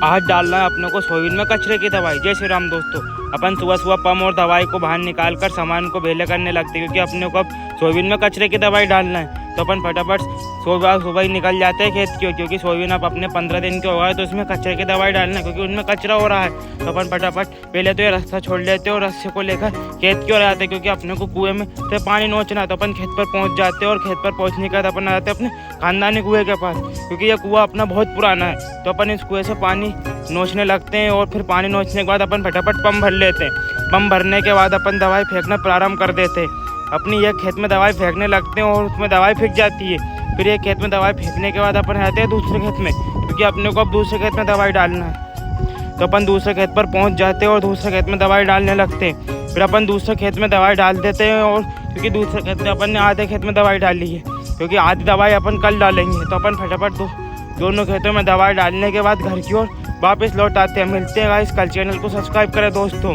आज डालना है अपने को सोयाबीन में कचरे की दवाई। जय श्री राम दोस्तों। अपन सुबह सुबह पम और दवाई को बाहर निकाल कर सामान को बेले करने लगते हैं, क्योंकि अपने को अब सोयाबीन में कचरे की दवाई डालना है। तो अपन फटाफट सुबह ही निकल जाते हैं खेत की, क्योंकि सोयाबीन अब अपने 15 दिन के हो गए तो उसमें कचरे की दवाई डालना है, क्योंकि उनमें कचरा हो रहा है। तो अपन फटाफट पहले तो ये रास्ता छोड़ लेते हैं और रस्से को लेकर खेत की ओर आते हैं, क्योंकि अपने को कुएं में से पानी नोचना है। तो अपन खेत पर पहुँच जाते हैं और खेत पर पहुँचने के बाद अपन आ जाते हैं अपने खानदानी कुएँ के पास, क्योंकि ये कुआँ अपना बहुत पुराना है। तो अपन इस कुएँ से पानी नोचने लगते हैं और फिर पानी नोचने के बाद अपन फटाफट पंप भर लेते हैं। पंप भरने के बाद अपन दवाई फेंकना प्रारंभ कर देते हैं। अपनी एक खेत में दवाई फेंकने लगते हैं और उसमें दवाई फेंक जाती है। फिर एक खेत में दवाई फेंकने के बाद अपन आते हैं दूसरे खेत में, क्योंकि अपने को अब दूसरे खेत में दवाई डालना है। तो अपन दूसरे खेत पर पहुंच जाते हैं और दूसरे खेत में दवाई डालने लगते हैं। फिर अपन दूसरे खेत में दवाई डाल देते हैं, और क्योंकि दूसरे खेत में अपन ने आधे खेत में दवाई डाली है, क्योंकि आधी दवाई अपन कल डालेंगे। तो अपन फटाफट दोनों खेतों में दवाई डालने के बाद घर की ओर वापस लौट आते हैं। मिलते हैं गाइस, कल चैनल को सब्सक्राइब करें दोस्तों।